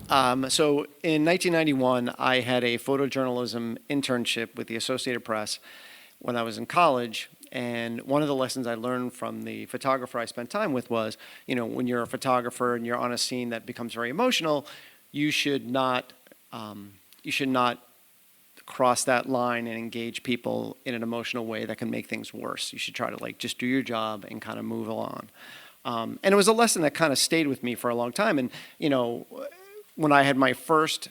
So in 1991, I had a photojournalism internship with the Associated Press when I was in college. And one of the lessons I learned from the photographer I spent time with was, when you're a photographer and you're on a scene that becomes very emotional, you should not cross that line and engage people in an emotional way that can make things worse. You should try to just do your job and kind of move along. And it was a lesson that kind of stayed with me for a long time. And, when I had my first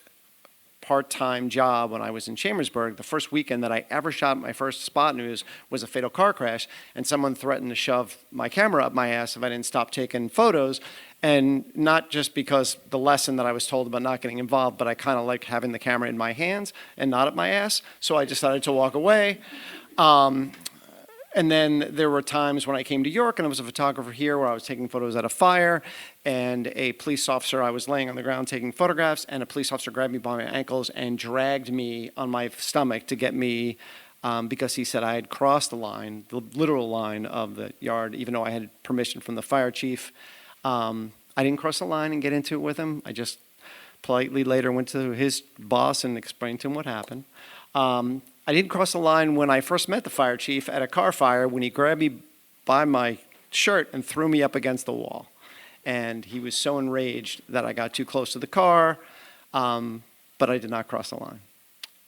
part-time job when I was in Chambersburg, the first weekend that I ever shot my first spot news was a fatal car crash, and someone threatened to shove my camera up my ass if I didn't stop taking photos. And not just because the lesson that I was told about not getting involved, but I kind of like having the camera in my hands and not up my ass, so I decided to walk away. And then there were times when I came to York and I was a photographer here where I was taking photos at a fire, and a police officer, I was laying on the ground taking photographs, and a police officer grabbed me by my ankles and dragged me on my stomach to get me, because he said I had crossed the line, the literal line of the yard, even though I had permission from the fire chief. I didn't cross the line and get into it with him. I just politely later went to his boss and explained to him what happened. I didn't cross the line when I first met the fire chief at a car fire, when he grabbed me by my shirt and threw me up against the wall. And he was so enraged that I got too close to the car, but I did not cross the line.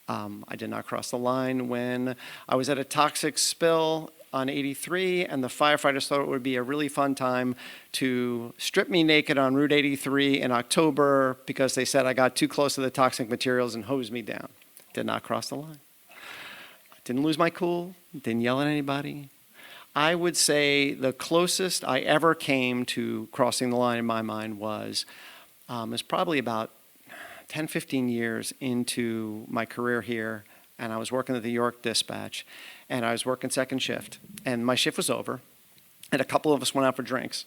I did not cross the line when I was at a toxic spill on 83, and the firefighters thought it would be a really fun time to strip me naked on Route 83 in October because they said I got too close to the toxic materials and hosed me down. Did not cross the line. Didn't lose my cool, didn't yell at anybody. I would say the closest I ever came to crossing the line in my mind was probably about 10, 15 years into my career here, and I was working at the York Dispatch, and I was working second shift, and my shift was over, and a couple of us went out for drinks,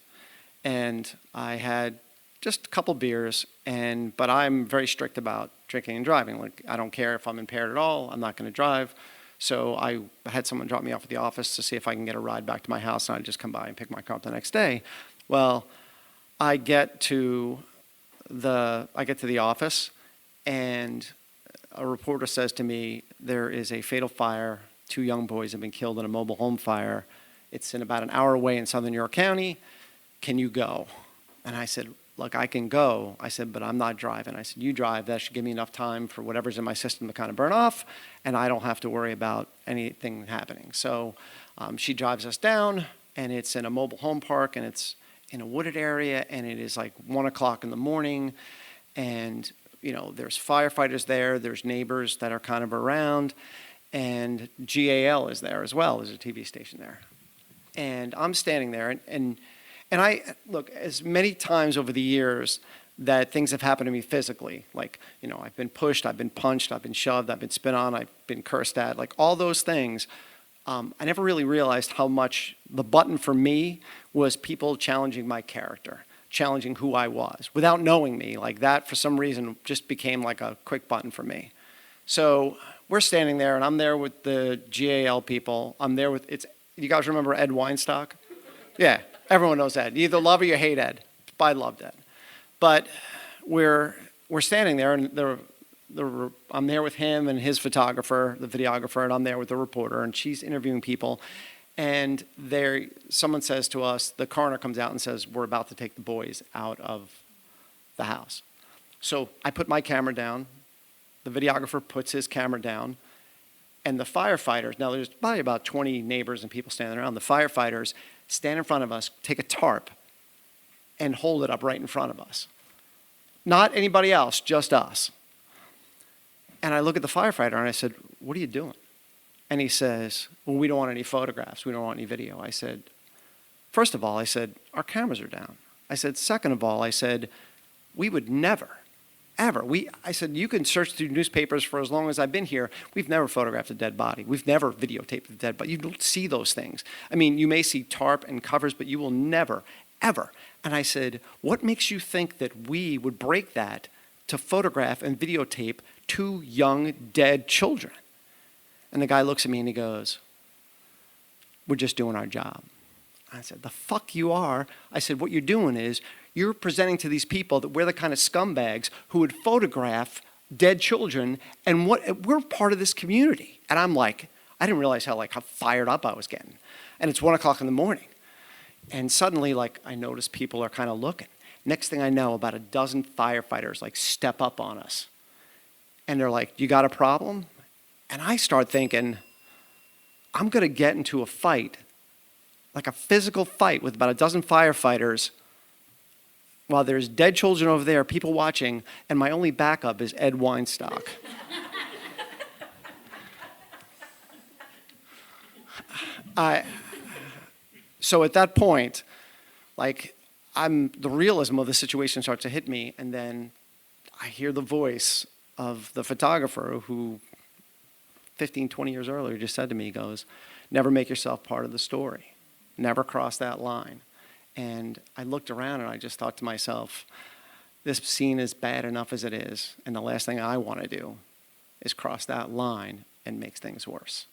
and I had just a couple beers, but I'm very strict about drinking and driving. I don't care if I'm impaired at all, I'm not going to drive. So I had someone drop me off at the office to see if I can get a ride back to my house, and I'd just come by and pick my car up the next day. Well, I get to the office, and a reporter says to me, there is a fatal fire. 2 young boys have been killed in a mobile home fire. It's in about an hour away in southern York County. Can you go? And I said, look, I can go. I said, but I'm not driving. I said, you drive. That should give me enough time for whatever's in my system to kind of burn off, and I don't have to worry about anything happening. So she drives us down, and it's in a mobile home park, and it's in a wooded area, and it is like 1 o'clock in the morning, and there's firefighters there, there's neighbors that are kind of around, and GAL is there as well. There's a TV station there. And I'm standing there, and I, look, as many times over the years that things have happened to me physically, I've been pushed, I've been punched, I've been shoved, I've been spit on, I've been cursed at, all those things, I never really realized how much the button for me was people challenging my character, challenging who I was, without knowing me. That, for some reason, just became like a quick button for me. So we're standing there, and I'm there with the GAL people. I'm there with, you guys remember Ed Weinstock? Yeah. Everyone knows Ed. You either love or you hate Ed. I loved Ed. But we're standing there, and I'm there with him and his photographer, the videographer, and I'm there with the reporter, and she's interviewing people. And someone says to us, the coroner comes out and says, we're about to take the boys out of the house. So I put my camera down, the videographer puts his camera down, and the firefighters, now there's probably about 20 neighbors and people standing around, the firefighters stand in front of us, take a tarp, and hold it up right in front of us. Not anybody else, just us. And I look at the firefighter and I said, what are you doing? And he says, well, we don't want any photographs. We don't want any video. I said, first of all, I said, our cameras are down. I said, second of all, I said, we would never, ever. I said, you can search through newspapers for as long as I've been here. We've never photographed a dead body. We've never videotaped a dead body. You don't see those things. I mean, you may see tarp and covers, but you will never, ever. And I said, what makes you think that we would break that to photograph and videotape 2 young dead children? And the guy looks at me and he goes, we're just doing our job. I said, the fuck you are? I said, what you're doing is You're presenting to these people that we're the kind of scumbags who would photograph dead children, and we're part of this community. And I'm like, I didn't realize how fired up I was getting. And it's 1 o'clock in the morning. And suddenly, I notice people are kind of looking. Next thing I know, about a dozen firefighters step up on us. And they're like, "You got a problem?" And I start thinking, I'm going to get into a fight, like a physical fight with about a dozen firefighters while there's dead children over there, people watching, and my only backup is Ed Weinstock. So at that point, the realism of the situation starts to hit me, and then I hear the voice of the photographer who 15, 20 years earlier just said to me, he goes, "Never make yourself part of the story. Never cross that line." And I looked around and I just thought to myself, this scene is bad enough as it is, and the last thing I want to do is cross that line and make things worse.